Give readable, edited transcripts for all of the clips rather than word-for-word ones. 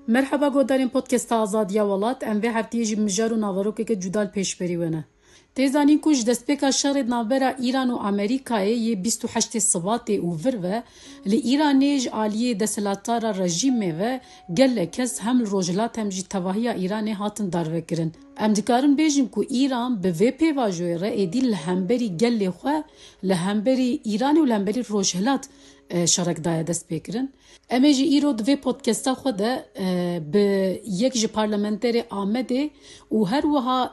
مرحبا گودارین پودکست آزادیا ولات ام به هفته جی مجار و ناوروکه که جدال پیش بریونه. تیزانی کش دستپیکا شر نابرا ایران و امریکای یه 28 سبات او ورو لی ایرانیج عالیه دسلاتارا رژیم و گله کس هم روجلات هم جی تواهی ایران هاتن داروه کرن. ام دکارن بیجیم که ایران به وی پیواجوی را ایدی لهمبری گله خواه لهمبری ایران و لهمبری روجلات شارک دای دست بکرن. اما جی ایرو دوی پودکستا خود به یک جی پارلمنتری آمده و هر وها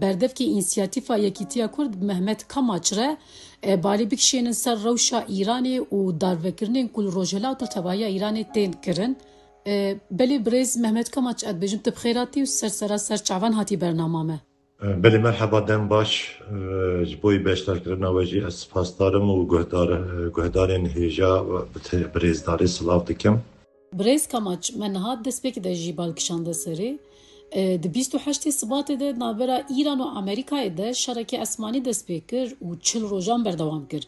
بردف که اینسیاتیفا یکیتیا کرد محمد کماچره باری بکشین سر روشا ایرانی و داروکرنین کل روجلا و تلتبایی ایرانی تین کرن. بلی بریز محمد کماچ اد بجم تبخیراتی و سر چعوان هاتی برنامه. بله مرحبا دم باش جبوی بیشتر کردن واجی از پاسدارم و گهدارین هیجا و بریزداری سلاف دکم. بریز کماچ من هات دست بکی ده جیبال کشانده سری ده 28 سبات ده نابرا ایران و امریکای ده شرکه اسمانی دست بکر و 40 روزان بردوام کرد.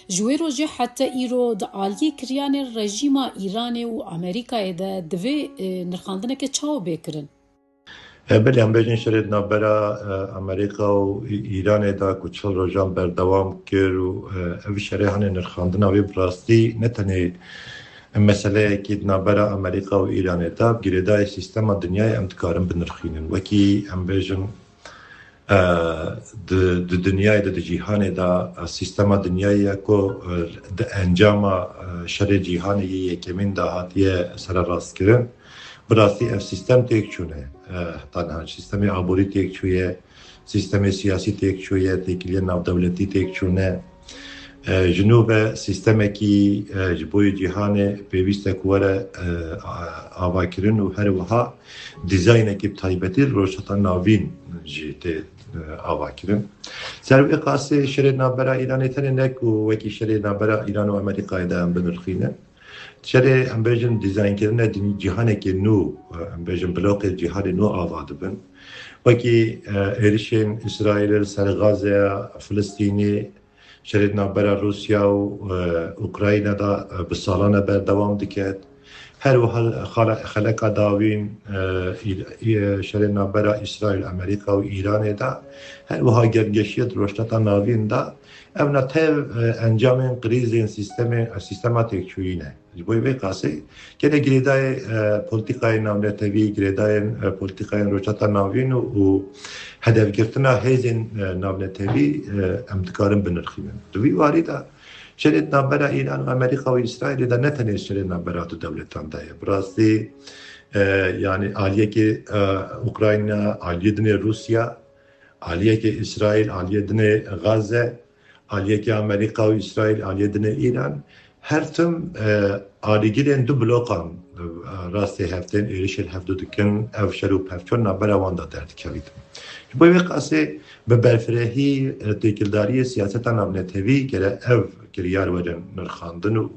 جوی روزی حتی ایرو ده عالی کریان رژیم ایران و امریکای ده دوی نرخاندنه که چاو بکرن. بله هم بیشتر شرید نابرا امریکا و ایران دا کچل روزان بردوام کرد و اوی شریحان نرخاندن اوی براستی نتنی مسئله که نابرا امریکا و ایران دا بگیردای سیستم دنیای امتکارن بنرخینن وکی هم بیشتر د دنیای د جهان دا سیستم دنیای کو د انجام شر جهانی یکمین دا هاتیه سر راست کردن براستی اف سیستم تک چونه تنها سیستم عبوری تک چویه سیستم سیاسی تک چویه تکیه ناو دولتی تک چونه جنوب سیستم کی جبوی جهان پیوست کوره آوا کردن و هر وها دیزاین کی تایبتی روشتا ناوین جیت آوا کردن سر قاسی شر نابرا ایرانی تنک و وکی شر نابرا ایران و امریکا دام بنرخینه شر امبیجن دیزاین کردن جهان کی نو امبیجن بلوک جهان نو آوا دبن وکی ایرشین اسرائیل سر غزه فلسطینی شرید نابرا روسیا و اوکراین دا بسالانه بردوام دکت هر وحال خلق داوین شرید نابرا اسرائیل امریکا و ایران دا هر وحال گرگشیت روشتتا ناوین دا اونا تیو انجام قریزین سیستم تکچوینه بوی بی قاسی که گریدای پولیتیکای نامنتوی گریدای پولیتیکای روشتتا ناوین و هدف گرفتن هیزین نامنتوی امتکارن بنرخیمن دوی واری دا شرید نابرا ایران و امریکا و اسرائیل دا نتنی شرید نابرا تو دولتان دایه براستی یعنی عالیه که اوکراین عالیه دن روسیا عالیه که اسرائیل عالیه دن غزه عالیه که امریکا و اسرائیل عالیه دن ایران هر تم عالیگیرین دو بلوکان راستی هفتین ایریشل هفتو دکن او شروع پفچون نابرا واندا درد کردیم باید قصه به برفرهی تکیلداری سیاست نامنتوی که او کریار ورن نرخاندن و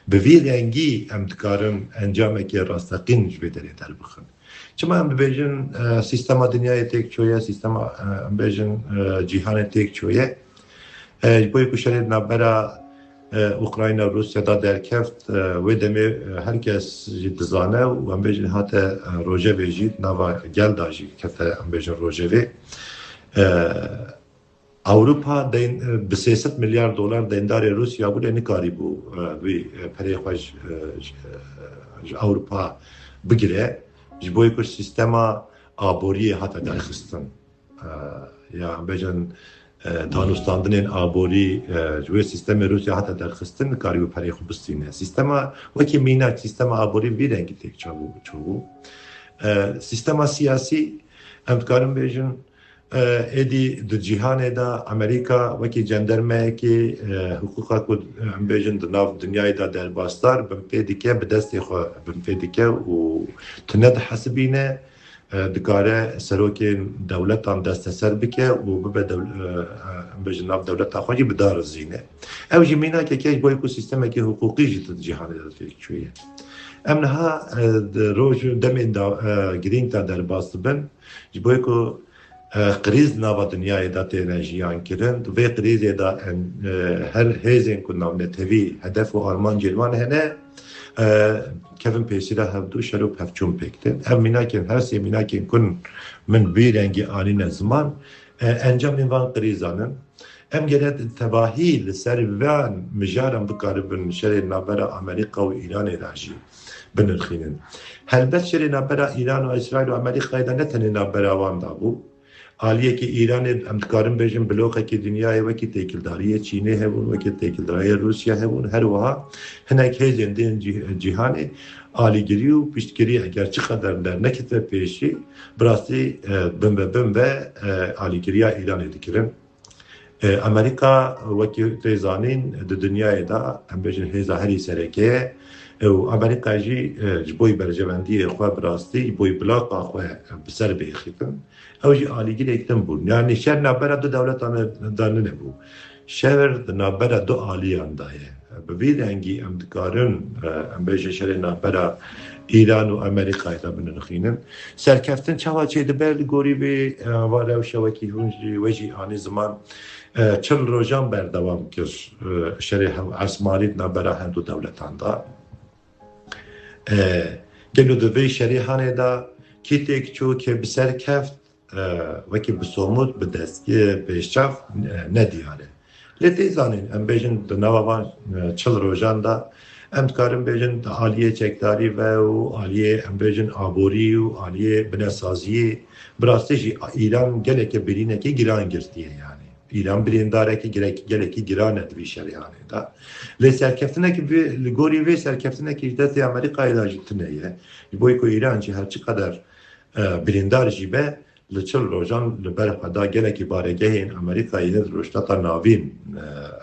به وی رنگی امتکارن انجام که راستقین جبیداری در بخن چما هم بیجن سیستم دنیای تک چویه سیستم بیجن جهان تک چویه باید کشنید نابرا اوکراین و روسیا دا در کفت و دمی هر کس دزانه و هم بیجن حتی روژه ویجید نوا گل داجی کفت هم بیجن روژه وی اوروپا به 300 میلیارد دلار دیندار روسیا بوده نکاری بو وی پری خوش اوروپا بگیره جبوی کش سیستم آبوری حتی درخستن یا هم بیجن دانستاندن آبوری جوی سیستم روسیا حتی درخستن کاری و پری خوب بستینه سیستم وکی مینه سیستم آبوری بیرنگی تک چو سیستم سیاسی امتکارم بیجن ایدی دو جهان دا امریکا وکی جندرمه که حقوقا کد بیجن دناف دنیای دا در باستار بمپیدیکه بدستی خو بمپیدیکه و تند حسبینه دکاره سروک دولتان دست سر بکه و ببه بجناب دولت خواهی بدار زینه او جمینه که که باید که سیستمه که حقوقی جد جهان دا فکر چویه امنها روش دمین گرینگ تا در باست بن باید که قریز نوا دنیای دا تنجیان کرند و قریز دا هر هیزین که نام نتوی هدف و آرمان جلوان هنه Kevin Pacey'de hevdu şerup hevçun pektin. Hem minakin her şey minakin kun min bir rengi anine zaman encam van krizanın hem gene tebahi li ser van mijaran bikaribin şerê nabera Amerika û Îranê de jî binirxînin. Helbet şerê nabera Îran û İsrail û Amerîkayê de ne tenê nabera wan da bû. Aliyekî Îranê em dikarin bêjin blokekî dinyayê wekî têkildariyê Çînê hebûn, wekî têkildariyê Rûsya hebûn, her wiha hinek hêzên dên cîhanê alîgirî û piştgirî eger çi qeder dernekete pêşî bi rastî bin ve alîgiriya Îranê dikirin. Amerika wekî tê zanîn di dinyayê da em bêjin hêza herî serekeye û Amerika jî ji bo berjevendiyê xwe bi rastî bo bilaka xwe bi ser bêxitin. Ew jî alîgirêk din bûn. Yani şer navbera du dewletan da nebû. Şer di navbera du aliyan da ye. Bi vî rengî em dikarin em bêjin şerê navbera İran û Amerîkayê da binirxînin. Serkeftin çawa çê dibe li gorî vê va rewşa wekî hûn jî we jî anî ziman çil rojan berdewam kir şerê esmanî navbera hemdû dewletan da. Gelo di vê şerêhanê da kîtêk çû ke bi ser keft wekî bi somut bi destgî pêşçav nediyare. Lê tê zanîn em bêjin di nava van çil rojan da em dikarin bêjin aliyê çekdarî ve û aliyê em bêjin aborî û aliyê binesaziyê bi rastî jî Îran gelekî birînekî giran girtiye yani. İran birîndarekî gelekî giran e di vî şerêhanê da. Lê serkeftinekî li gorî vê serkeftinekî ji destê Amerîkayê da jî tune ye. Ji bo ku Îran jî her çi qeder birîndar jî be li çil rojan li ber xwe da gelekî baregehên Amerîkayê li rojhilata navîn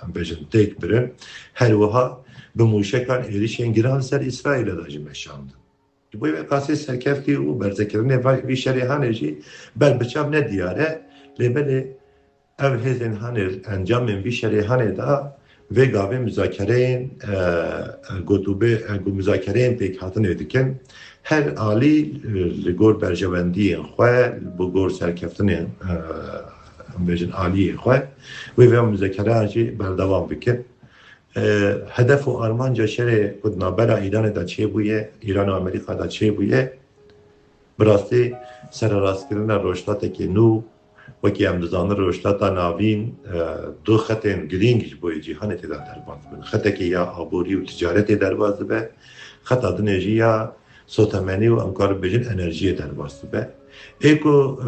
em bêjin têk birin her wiha bi mûşekan êrişên giran ser İsraîlê da jî meşandin. Ji bo vê qasê serkeftî û berzekirinê vî şerêhanê jî berbiçav nediyare lê belê ev hêzên hanê encamên vî şerêhanê da vê gavê müzakereyên gotûbê müzakereyên pêkhatinê dikin her alî li gor berjewendiyên xwe bi gor serkeftinên em bêjin aliyê xwe wê vê müzakereyan jî berdewam bikin. Hedef û armanca şerê ku navbera Îranê da çêbûye Îran û Amerîka da çêbûye bi rastî serrastkirina rojhilatekî nû wekî em dizanin rojhilata navîn du xetên girîng ji bo cîhanê tê da derbas bin. Xetekî ya aborî û ticaretê derbas dibe, xeta dinê jî ya sotemenî û em karin bêjin enerjiyê derbas dibe. Ê ku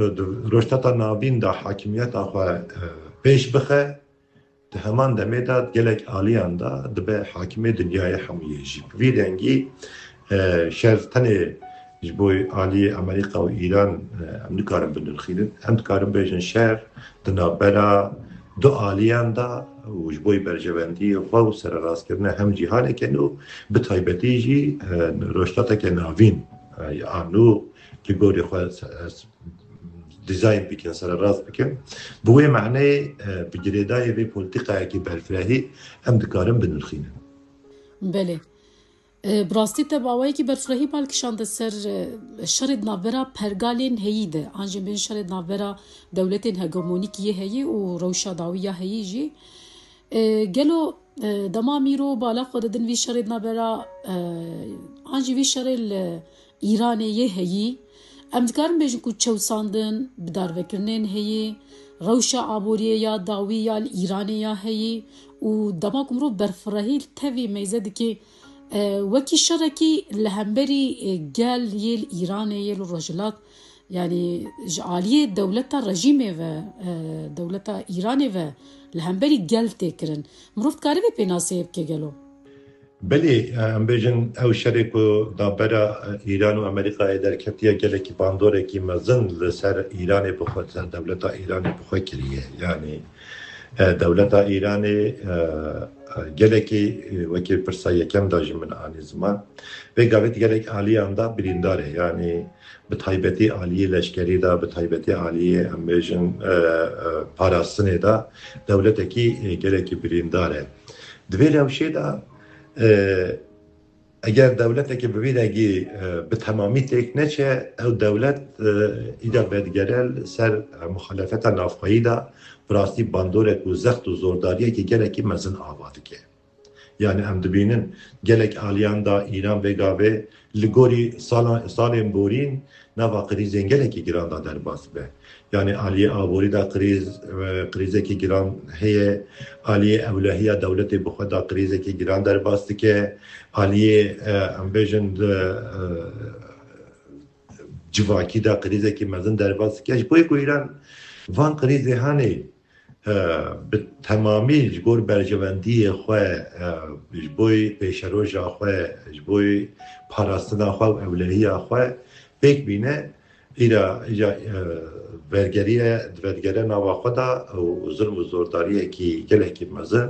rojhilata navîn da hakimiyeta xwe pêş bixe di heman demê da gelek aliyan da dibe hakimê dinyayê hemûyê jî. Vî rengî şer tenê ji bo aliyê Amerîka û Îran em nikarin binirxînin. Em dikarin bêjin şer di navbera du aliyan da û ji bo berjewendiyê xwe û serrastkirina hem cîhaneke nû bi taybetî jî rojhilateke navîn ya nû li gorî xwe dizayn bikin serrast bikin. Bi wê mehneyê bi girêdayê vê polîtîkayekî berfirehî em dikarin binirxînin. Belê. Bi rastî te bawayekî berfirehî balkişande ser şerê navbera pergalên heyî de an jî bên şerê navbera dewletên hegemonîkiyê heyî û rewşa dawî ya heyî jî gelo dema mîro bala xwe didin vî şerê navbera an jî vî şerê li Îranê yê heyî em dikarin bêjin ku çewsandin bi darvekirinên heyî rewşa aboriyê ya dawî ya li Îranê ya heyî û dema ku mirov berfirehî tevî meyze dike wekî şerekî li hemberî gel yê li Îranê yê li rojhilat yani ji aliyê dewleta rejîmê ve dewleta Îranê ve li hemberî gel tê kirin. Mirov dikare vê pênaseyê bike gelo. Belê em bêjin ew şerê ku navbera Îran û Amerîkayê derketiye gelekî bandorekî mezin li ser Îranê bixwe ser dewleta Îranê bixwe kiriye. Yani dewleta Îranê gelekî wekî pirsa yekem da jî min anî ziman vê gavê gelek aliyan da birîndar e. Yani bi taybetî aliyê leşkerî da bi taybetî aliyê em bêjin parastinê da dewletekî gelekî birîndar e. Di vê rewşê da eger dewletekî bi vî rengî bi temamî têk neçe ew dewlet îda vedgerel ser muxalefeta navxweyî da bi rastî bandorek û zext û zordariyekî gelekî mezin ava dike. yani em dibînin gelek aliyan da İran vegavê li gorî salên borîn nava krîzên gelekî giran da derbas be. Yani aliyê aborî da krîzekî giran heye, aliyê ewlehiya dewletê bi xwe da krîzekî giran derbas dike, aliyê em bêjin civakî da krîzekî mezin derbas dike. Ji bo ku İran van krîzê hene bi temamî ji gor berjewendiyê xwe, ji bo pêşeroja xwe, ji bo parastina xwe û ewlehiya xwe pêk bîne îra vergere nava xwe da û zilm û zordariyekî gelekî mezin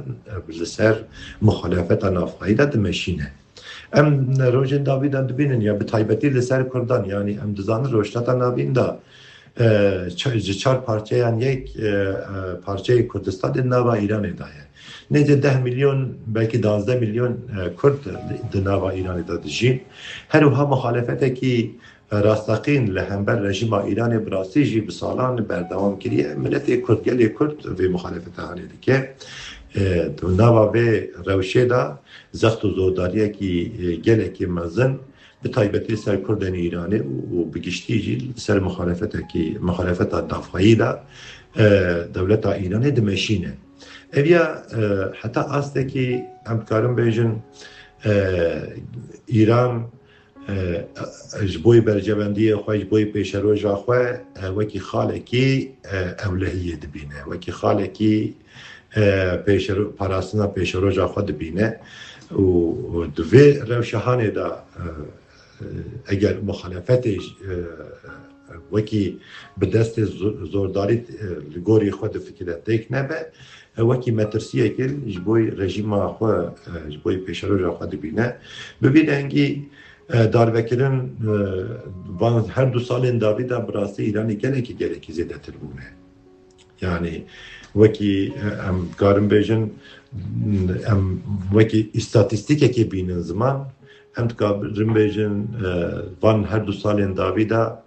li ser muxalefeta navxwayî de dimeşîne. Em rojên davî de dibînin ya bi taybetî li ser Kurdan, yani em dizanin rojhilata navîn da ji çar parçeyan yek parçeyê Kurdistanê nava Îranê da ye. Nêzî 10 milyon belkî 12 milyon Kurd di nava Îranê da dijîn. Her wiha muxalefetekî rastaqîn li hember rejîma Îranê bi rastî jî bi salan berdewam kiriye. Milletê Kurd, gelê Kurd vê muxalefeta hanê dike. Nava vê rewşê da zext û zordariyekî gelekî mezin bi taybetî ser Kurdên Îranê û bi giştî jî ser muxalefeta navxwayî da dewleta Îranê dimeşîne. Ev ya heta astekî em dikarin bêjin İran ji bo bercevendiyê xwe, ji bo pêşeroja xwe wekî xalekî ewlehiyê dibîne, wekî xalekî parastina pêşeroja xwe dibîne û di vê rewşehanê da eger muxalefetê wekî bi destê zordarî li gorî xwe difikire têk nebe, wekî metirsiyekê ji bo rejîma xwe, ji bo pêşeroja xwe dibîne. Bi vî dengî darvekirin van her du salên davî da bi rastî Îranê gelekî zêdetir bûne. Yani wekî em dikarin bêjin em wekî îstatîstîkekê bînin ziman, em dikarin bêjin van her du salên davî da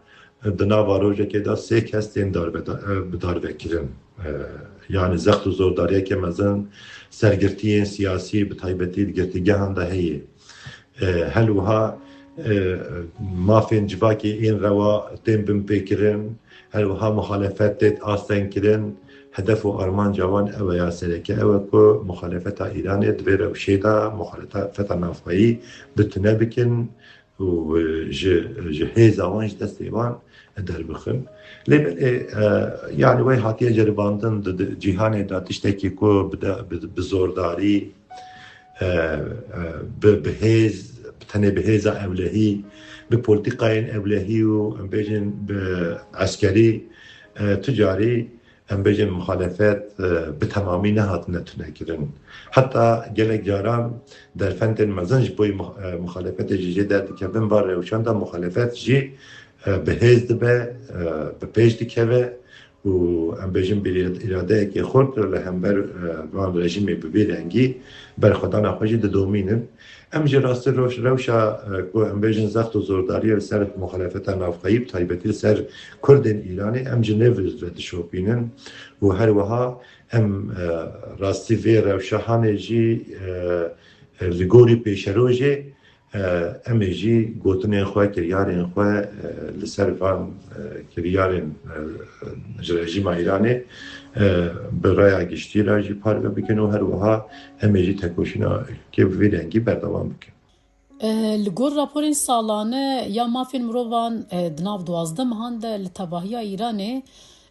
di nava rojekê da 3 kes tên bi darvekirin. Yani zext û zordariyeke mezin sergirtiyên siyasî bi taybetî girtîgehan da heye. Hel wiha mafên civakê ên rewa tên bin pêkirin, hel wiha muxalefet tê asten kirin. Hedef û armanca wan ew ya sereke ew e ku muxalefeta Îranê di vê rewşê da muxalefeta navxwayî bitune bikin û ji hêza wan ji destê wan derbixin. Lê yani wê hatiye ceribandin di cîhanê da tiştekî ku bi zordarî, bi hêz, tenê bi hêza ewlehî, bi polîtikayên ewlehî û em bêjin bi eskerî, ticarî em bêjin muxalefet bi temamî nehatine tunekirin. Heta gelek caran derfentên mezin ji bo muxalefetê jî jê derdikevin bar rewşan da muxalefet jî bi hêz dibe, bi pêş dikeve û em bêjin bir îradeyekê xurt li hember van rejîmê bi vê rengî berxwedana xwe jî didomînin. Em jî rastî rewşa ku em bêjin zext û zordariyê li ser muxalefeta navxwayî bi taybetî li ser Kurdên Îranê em ji nêv ve dişopînin û her wiha em rastî vê rewşehanê jî li gorî pêşerojê em ê jî gotinên xwe, kiryarên xwe li ser van kiryarên ji rejîma Îranê bi raya giştî re jî parve bikin û her wiha em ê jî tekoşîna ülkê bi vê rengî berdewam bikin. Li gor raporên salane ya mafên mirovan di nav 12 mehan de li tebahiya Îranê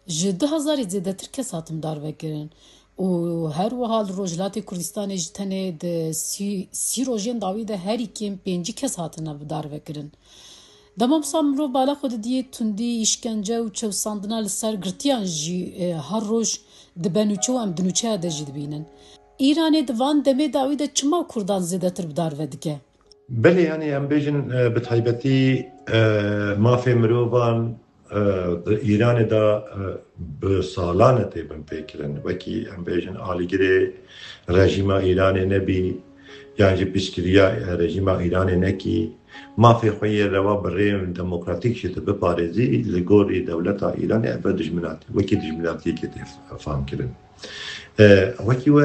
ji 2000 zêdetir kes hatin darvekirin û her wiha li Rojhilatê Kurdistanê jî tenê di sî rojên dawî de herî kêm 5 kes hatine darvekirin. Demamsa mirov bala xwe didiyê tundî, îşkence û çewsandina li ser girtiyan jî her roj di benûçe û em di nûçeya de jî dibînin. Îranê di van demê dawî de çima Kurdan zêdetir bi darve dike? Belê yani em bêjin bi taybetî mafê mirovan di Îranê da bi salan tê bin pêkirin. Wekî em bêjin alîgirê rejîma Îranê nebî, يعني بسكريا رژیم ایران نکی مافی خوی روا بریم دموکراتیک شد بپارزی لگوری دولت ایران ابد دجمناتی وکی دجمناتی که فهم کردن وکی و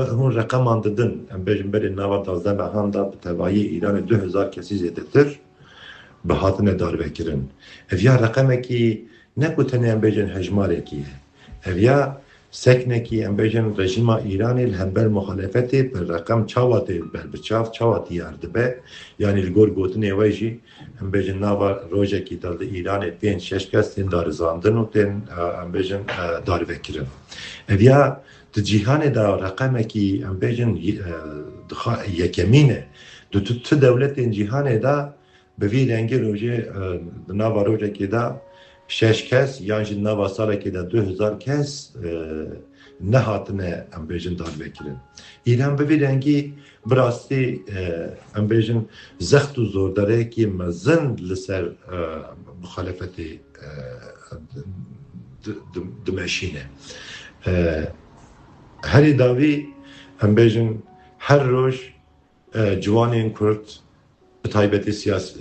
هون رقم آنددن ام بیشتر بر نوار دازدن به هم دا بتوایی ایران 2000 کسی زیاده تر به هاتن دار بکرن اویا رقم کی نکوتنی ام بیشتر هجماره کیه اویا سکنکی ام بیشتر رژیم ایرانی الهمبر مخالفتی بر رقم چاواتی بر بچاف چاواتی یارده یعنی الگور گوتنی ویجی ام بیشتر نوار روزه کی داد ایران 5-6 کس تن دار زاندن و تن ام بیشتر دار بکرن اویا در جهان دا رقم کی ام بیشتر یکمینه تو دولت این جهان دا به وی رنگ روزه نوار روزه کی دا 6 کس یعنی نوا سال که در 2000 کس نهاتنه ام بیشتر دار بکرن ایران به رنگی براستی ام بیشتر زخت و زور داره که مزن لسر مخالفت دمشینه هری داوی ام بیشتر هر روز جوانین کرد تایبتی سیاسی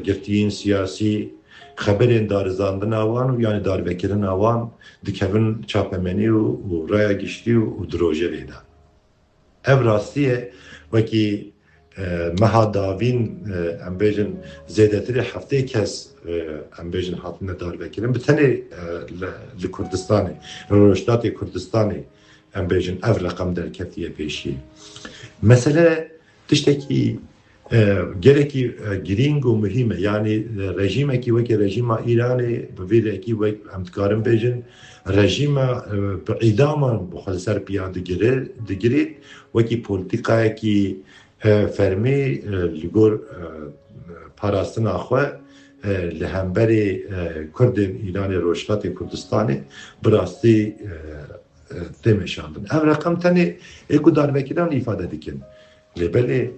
گرتین سیاسی خبرین دارزاندن آوان و یعنی دار بکرن آوان دکهون چاپمنی و رای گشتی و دروژه ویدا او راستیه وکی مهاداوین ام بیشتر زیادتری هفته کس ام بیشتر هاتنه دار بکرن بتنی لکردستانی روشتات کردستانی ام بیشتر او رقم در کفتیه پیشی مثلا تشتکی گرکی گرینگ و مهمه یعنی رژیم کی وکی رژیم ایرانی بویل کی وک امتکارم بیشن رژیم اعدام بخالصر پیاده گیرید وکی پولیتیکای کی فرمی لگور پاراستن آخوا لهمبری کرد ایرانی روشتات کردستانی براستی تمشاندن ام رقم تنی اکو دار بکران ifade dikin لبلی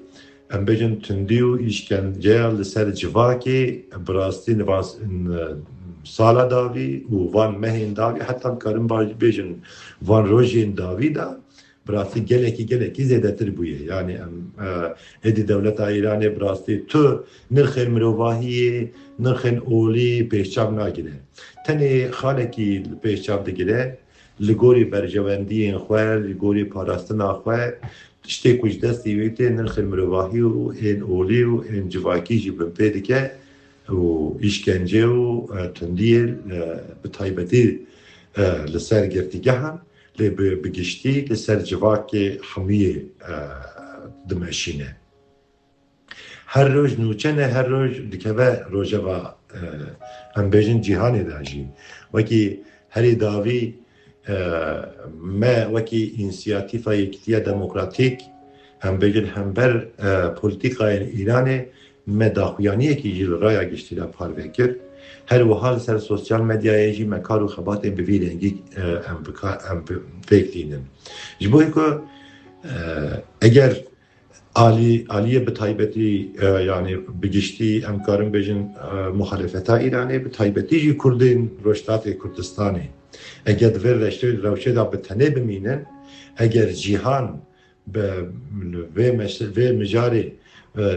ام بیشتر تندیو işkence لسر جواکی براستی نواز سالا داوی و وان مهین داوی حتی کارم بیشتر وان روزین داوی دا براستی گلکی زیاده تر بویه یعنی ادی دولت ایرانی براستی تو نرخین مروواهی نرخین اولی پیشچاب نگیره تنی خاله کی پیشچاب دگیره لگوری برجواندی خواه لگوری پاراستن خواه تشتی کج دستی ویته نرخ مروواهی و این اولی و این جواکی جی بمپیده که و ایشکنجه و تندیل به طایبتی لسر گرتیگه هم بگشتی لسر جواکی حمیه دمشینه هر روز نوچنه هر روز دکوه روژه و هم بیشتر جهانی داجی وکی هری داوی ما وکی اینسیاتیفا یکتیا دموکراتیک هم بیشتر هم بر پولیتیکای ایرانی مداخویانی که جیل رای گشتی را پار بکر هر وحال سر سوسیال مدیای جی مکار و خبات بویرنگی هم فکرینن جبوی که اگر عالیه به طایبتی یعنی بگشتی امکارم بیشتر مخالفت ایرانی به طایبتی جی کردین روشتات کردستانی اگر دور رشته روشه دا به تنه بمینن اگر جیهان و مجاری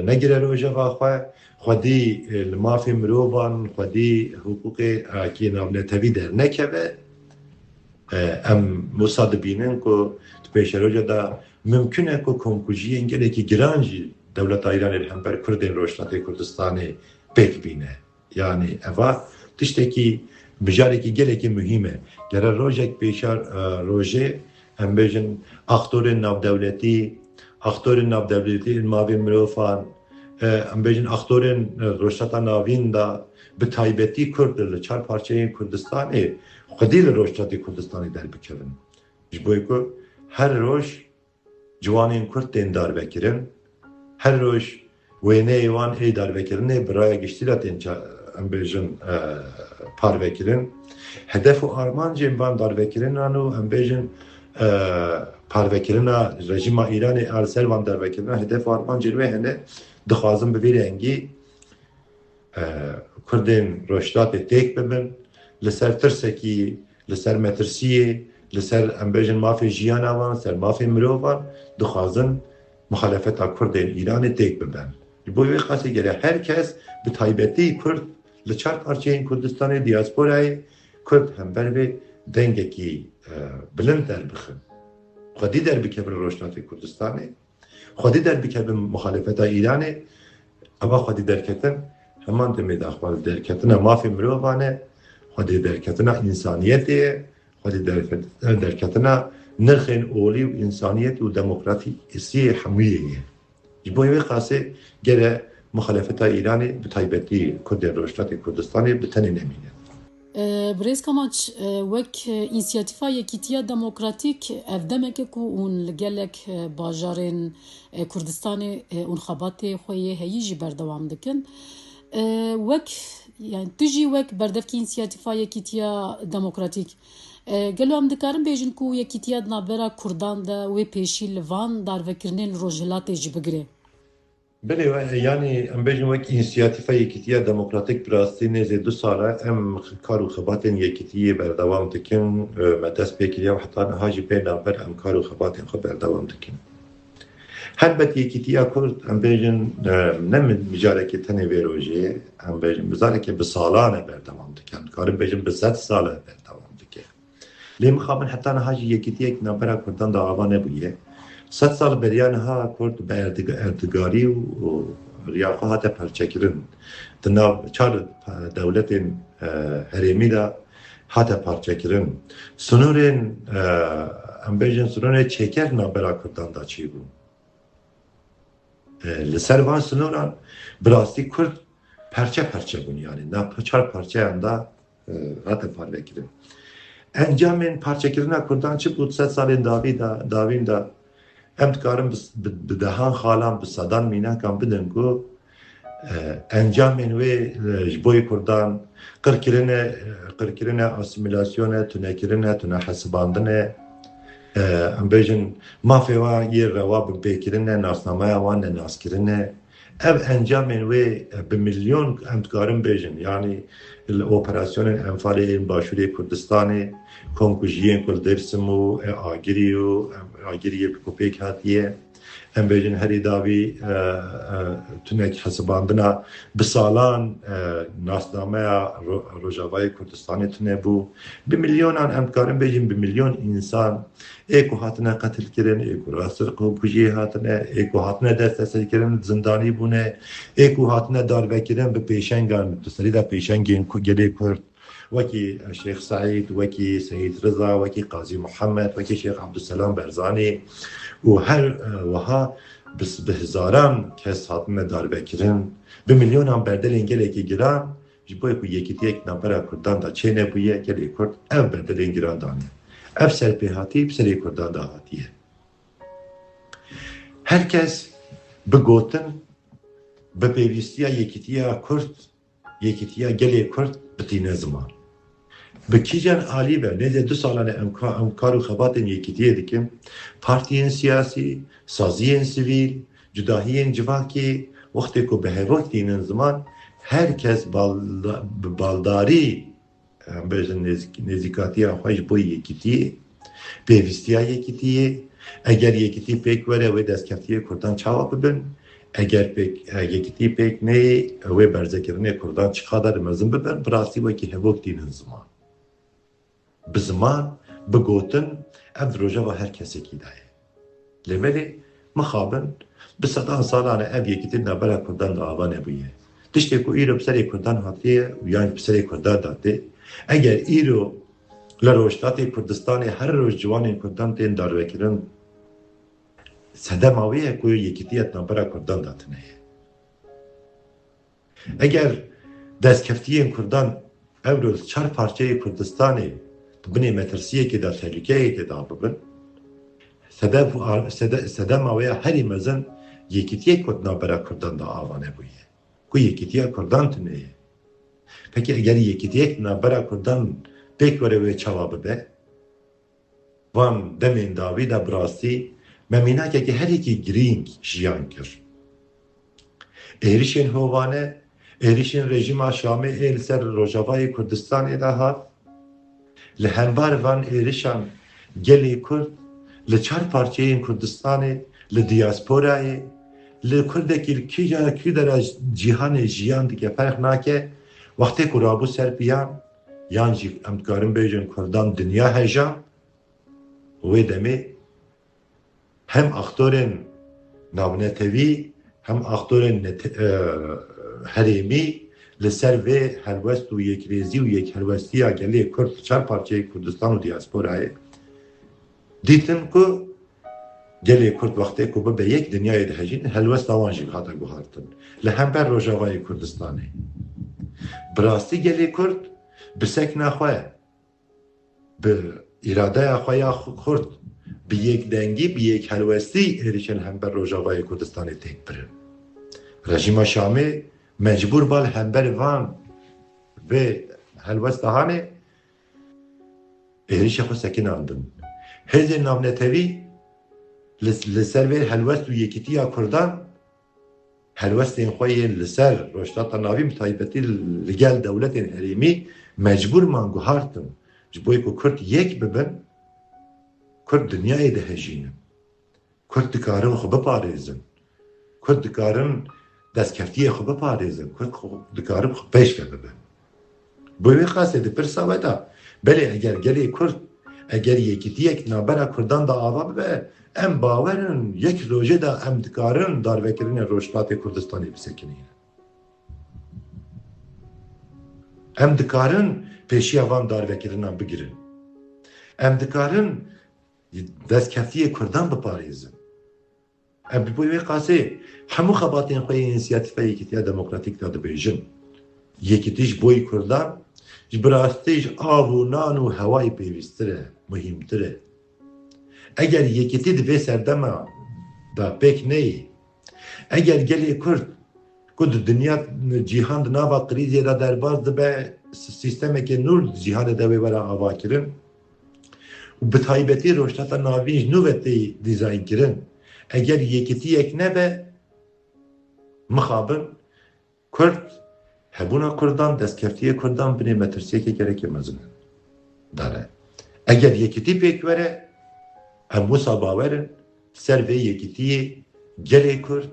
نگیره روژه خواه خودی المافی مروبان خودی حقوق که نتوی در نکوه ام مصادبینن که پیش روژه دا ممکنه که کنکوژی انگله که گرانجی دولت ایران هم بر کردین روشتات کردستانی پیک بینه یعنی اوا تشتکی بجاری که گله که مهمه گره روژه که پیشار روژه هم بیشتر اختور نابدولتی الماوی مروفان هم بیشتر اختور روشتات ناوین دا به طایبتی کرد لچار پارچه کردستانی خودی لروشتات کردستانی در بکرن جبوی که هر روز جوانین کرد دین دار بکرن هر روز وینه ایوان ای دار بکرنه برای گشتیلات ام بیشتر پار بکرن هدف و آرمان جنبان دار بکرن و ام بیشتر پار بکرن رژیم ایرانی ارسل وان دار بکرن هدف و آرمان جلوه هنه دخوازم به رنگی کردین روشتات تیک ببن لسر ترسکی لسر مترسیه لسر ام بیشتر مافی جیان آوان سر مافی مروفان دخوازن مخالفت کردین ایران تک ببن بوی خاصی گره هر کس به تایبتی کرد لچار پارچه این کردستان دیاسپورای کرد هم بر به دنگه کی بلند در بخن خودی در بکه بر روشنات کردستانه خودی در بکه به مخالفت ایرانه اما خودی در کتن همان دمی داخل در کتن مافی مروفانه خودی در کتن انسانیته خودی در کتن نرخین اولی و انسانیت و دموکراسی حمویه جبوی خاصه گره مخالفت ایرانی به تایبتی کرد روشنات کردستانی بتنی نمینه بريز كماش وك انسياتيفا يكيتيا ديمقراطيك افدمك كو اون لگلك باجارين كردستان اون خباتي خويه هيجي بردوام دكن وك يعني تجي وك بردفك انسياتيفا يكيتيا ديمقراطيك قالوا ام دكارم بيجن كو يكيتيا نابرا كردان دا وي بيشي لفان دار فكرنين روجلاتي جبگري بله یعنی ام بجن وک اینسیاتیفا یکیتیه دموکراتیک براستی نزد 2 ساله ام کارو خباتن یکیتیه بردوام دکن مدست بکریا و حتی هاجی بین بر ام کارو خباتن خب بردوام دکن هلبت یکیتیه کرد ام بجن نم مجارکی تنی ویروژه ام بجن بزاره که به سالانه بردوام دکن کارم بجن به 100 ساله بردوام دکن لیم خامن حتی هاجی یکیتیه که نبرا کردن دا آوانه بویه 100 سال بریانها کرد به اردگاری و ریاقه هاته پرچکرن تناب چار دولت هریمی دا هاته پرچکرن سنورین ام بیجن سنورین چکر نابرا کردن دا چی بو لسروان سنوران براستی کرد پرچه بون یعنی نا چار پرچه اندا هاته پرچکرن انجامین پرچکرن کردن چی بود 100 سال داوین دا ام دکارم به دهان خالم به صدان مینا کم بدن کو انجام منوی جبوی کردان قرکرینه اسیمیلاسیونه تونه حساباندنه ام بیجن مافیا یه رواب بکرینه ناسنامه وان ناسکرینه ev encamên wê bi milyon em dikarin bêjin yanî li operasyonên Enfalê ên Başûrê Kurdistanê kom ku jiyên ku li Dêrsim û Agirî û Agiriyê bi kopêk hatiye em bêjin herî davî tunek hesibandina bi salan nasnameya Rojavayê Kurdistanê tune bû bi milyonan em dikarin bêjin bi milyon însan ê ku hatine qetil kirin ê ku rastir kujiyê hatine ê ku hatine desteserkirin zindanî bûne ê ku hatine darvekirin bi pêşengan bi serî de pêşengên gelê Kurd wekî Şeyx Saîd wekî Seyid Rıza wekî Qazî Muhammed wekî Şeyx Abdüselam Berzanî û her wiha bi hizaran kes hatine darvekirin bi milyonan berdelên gelekî giran ji bo ku yekîtiyek navbera Kurdan da çê nebûye gelê Kurd ev berdelên giran danî ev serpêhatî bi serê Kurdan da hatiye herkes bi gotin bi pêwîstiya yekîtiya Kurd yekîtiya gelê Kurd bitîne ziman bi kîjan alî be nêzê 2 salan em kar û xebatên yekîtiyê dikin partiyên siyasî saziyên sivîl cudahiyên civakî wextê ku bi hevok tînin ziman herkes bi baldarî bêjin nêzîkatiya xwe ji bo yekîtiyê pêwîstiya yekîtiyê eger yekîtî pêk were wê destkeftiyê Kurdan çawa bibin eger yekîtî pêk neyê wê berzekirinê Kurdan çi qadar mezin bibin bi rastî wekî hevok tînin ziman bi ziman bi gotin ev rojava her kesekî daye lêmelê mixabin bi sedan salan ev yekîtî navbera Kurdan da ava nebûye tiştê ku îro bi serê Kurdan hatiye û yan bi serê Kurdan datê eger îro li rojhilatê Kurdistanê her roj ciwanên Kurdan tên darvekirin sedema wê ye ku yekîtiyet navbera Kurdan datine ye eger destkeftiyên Kurdan ev roz çar parçeyê Kurdistanê binê metirsiyekê da tehlikeyekê da bibin sedema wê ye herî mezin yekîtiyek ku navbera Kurdan da ava nebûye ku yekîtiya Kurdan tune ye peki eger yekîtiyek navbera Kurdan pêk were wê çawa bibe van demên dawî de bi rastî memînakekî herîkî girîng jiyan kir êrişên hovane êrişên rejîma Şamê ê li ser Rojavayê Kurdistanê de hat li hember van êrişan gelê Kurd li çar parçeyên Kurdistanê لدیاسپورای لکردکی کی در جهان جیان دیگه فرق نکه وقتی که رابو سر بیان یان جی امتکارم بیجن کردان دنیا هجا و دمی هم اختورن نابنتوی هم اختورن هریمی لسر و هلوست و یک ریزی و یک هلوستی اگلی کرد چار پارچه کردستان و دیاسپورای دیتن که گلی کرد وقتی که به یک دنیای دهجین هلوست آوانجی خاطر گوهارتن لهم بر روژاوای کردستانه براستی گلی کرد بسک نخواه به اراده اخواه خورد به یک دنگی به یک هلوستی ایریشن هم بر روژاوای کردستانه تک برن رژیم شامی مجبور بال هم بر وان و هلوست هانه ایریش خود سکن آندن هزه نامنتوی لسر و هلوست و یکیتی کردان هلوست این خواهی لسر روشتات ناوی متایبتی لگل دولت حریمی مجبور مانگو هارتن جبوی که کرد یک ببن کرد دنیای ده هجینن کرد دکارن خو بپاريزن کرد دکارن دست کفتی خو بپاريزن کرد دکارن خو پیش ببن بوی خاصه ده پرساوه دا بله اگر گلی کرد اگر یکیتی یک نابرا کردان دا آوا ببه ام باورن یک روژه دا ام دکارن داروکرین روشتات کردستانی بسکنین ام دکارن پیشی اوان داروکرین بگیرن ام دکارن دست کفتی کردان بپاریزن ام بوی قاسه همو خباتین خوی انسیاتیفه یکیتی دموکراتیک داده بیجن یکیتیش بوی کردان براستیش آب و نان و هوای پیوستره مهمتره اگر یکیتی دبی سردما دا پک نی اگر گلی کرد کد دنیا جیهان ناوا قریزی را درباز دبی سیستمی که نور جیهان دوی برا آوا کرن و بتایبتی روشتاتا ناویش نووتی دیزاین کرن اگر یکیتی یک نبه مخابن کرد هبونا کردان دستکفتی کردان بینه مترسیه که گره که مزنه داره اگر یکیتی پیک وره اموسا باورن سر و یکیتی گله کرد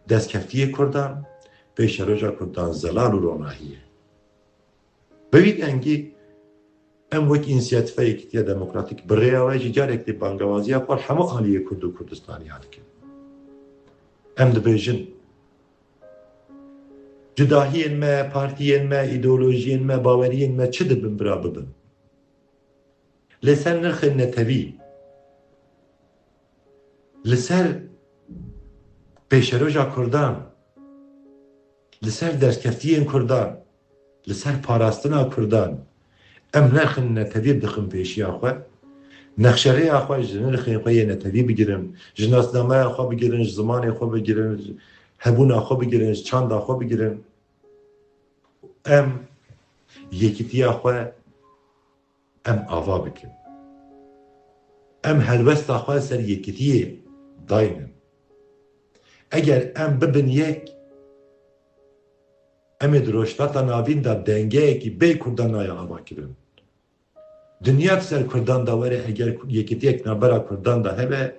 دستکفتی کردان پیش رجا کردان زلال و روناهیه ببید انگی ام وک انسیاتیفه یکیتی دموکراتیک برای آواجی جارک دی بانگوازی اپار همه آلیه کرد و کردستانی هاد کن ام دبیجن جداهین ما، پارتیین ما، ایدئولوژیین ما، باوریین ما چه دبن برا ببن لسر نرخ نتوی لسر پیشروژا کردان لسر درسکفتیین کردان لسر پاراستنا کردان ام نرخ نتوی بخم پیشی آخوه نخشره آخوه نرخ نخوه نتوی بگیرن جناسنامه آخوه بگیرن زمان آخوه بگیرن هبون آخوه بگیرن چاند آخوه بگیرن ام یکیتی آخوه ام آوا بکن ام هلوست آخوه سر یکیتی داینن اگر ام ببن یک ام دروشتاتا ناوین دا دنگه کی بی کردان آیا آوا کرن دنیا سر کردان دا وره اگر یکیتی یک نبرا کردان دا هبه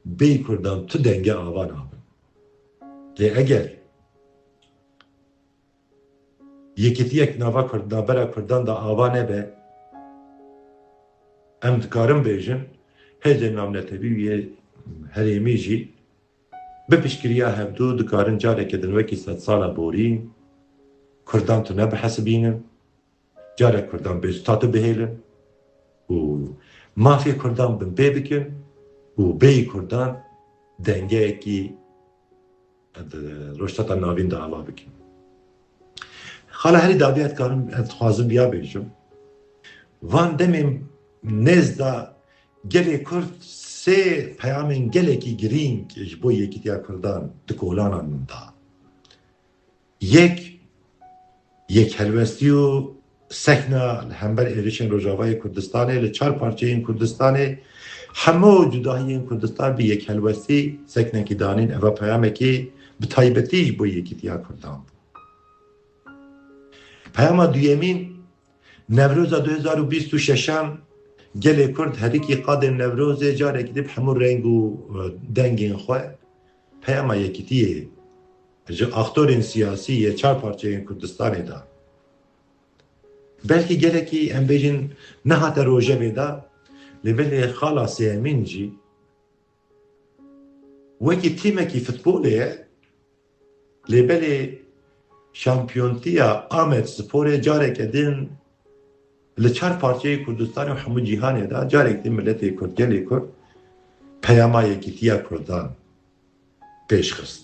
بی کردان تو دنگه آوا نابن لی اگر یکیتی یک نبرا کردان دا آوا نبه ام دکارم بیجن هزه نامنتوی و هریمی جی بپشکریا هفدو دکارن جاره کدن وکی 100 سالا بورین کردان تو نبه حسبینن جاره کردان بیج تاتو بهیلن و مافیا کردان بن بی بکن و بی کردان دنگه اکی روشتاتا ناوین دا آوا بکن حالا هری دابیت کارم اتخوازم بیا بیجم وان دمیم نزدا گلی کرد سه پیامین گلی کی گرینگ جبو یکی تیا کردان دکولانان دا یک هلوستی و سکنا همبر ایریشن روژاوای کردستانه لچار پارچه این کردستانه همه جداهی این کردستان بی یک هلوستی سکنا کی دانین اوه پیامه کی بتایبتی جبو یکی تیا کردان پیام دویمین نوروز 2026 gelê Kurd herîkî qadên Newrozê carekî dib hemû reng û dengên xwe peyama yekîtiyê ji aktorên siyasî yê çar parçeyên Kurdistanê da. Belkî gelekî em bêjin nehate rojevê da lê belê xala sêmîn jî wekî tîmekî futbolê ye lê belê şampiyontiya Amed Sporê careke din li çar parçeyê Kurdistanê û hemû cîhanê da carek din milletê Kurd gelê Kurd peyama yekîtiya Kurdan pêşxist.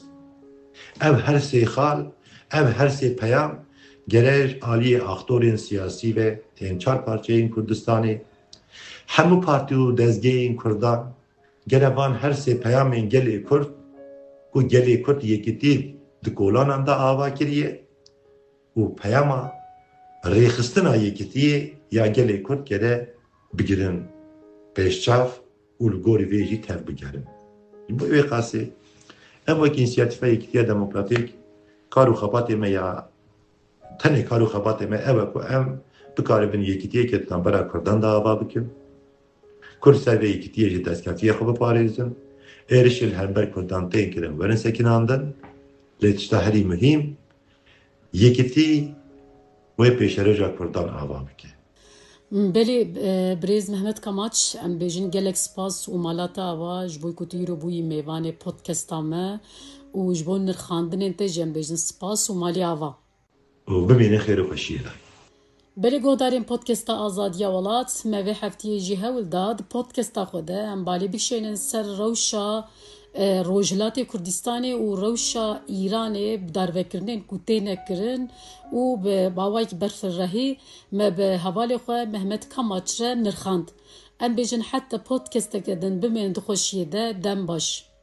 Ev her sê xal, ev her sê peyam gerer aliyê aktorên siyasî ve tên çar parçeyên Kurdistanê hemû partî û dezgehên Kurdan gerevan her sê peyamên gelê Kurd û gelê Kurd yekîtî di kolanan da ava kiriye û peyama rêxistina yekîtiyê ya gelê Kurd gere bigirin pêşçav û li gorî vê jî tev bigerin. Ji bo wê qasî em wekî înisiyatîfa Yekîtiya Demokratîk kar û xebatê me ya tenê kar û xebatê me ew e ku em bikaribin yekîtiyekê di navbera Kurdan da ava bikin. Kurd ser vê yekîtiyê jî destkeftiyê xwe biparêzin. Êrişê li hember Kurdan tên kirin werin sekinandin. Lê tişta herî muhîm yekîtî wê pêşeroja Kurdan ava bike. Belê Birêz Mehmet Kamaç em bêjin gelek spas û malata ava ji bo ku tu îro bûyî mêvanê podcasta me û ji bo nirxandinên te jî em bêjin spas û malî ava. û bimînin xêr û xweşiyê de. Belê guhdarên podcasta Azadiya Welat me vê hefteyê jî hewl da di podcasta xwe de em balê bişênin ser rewşa Rojhilatê Kurdistanê û rewşa Îranê bi darvekirinên ku têne kirin û bi bawayekî berfirehî me bi hevalê xwe Mehmet Kamaç re nirxand. Em bêjin heta podcasteke din bimên dixweşiyê de dem baş.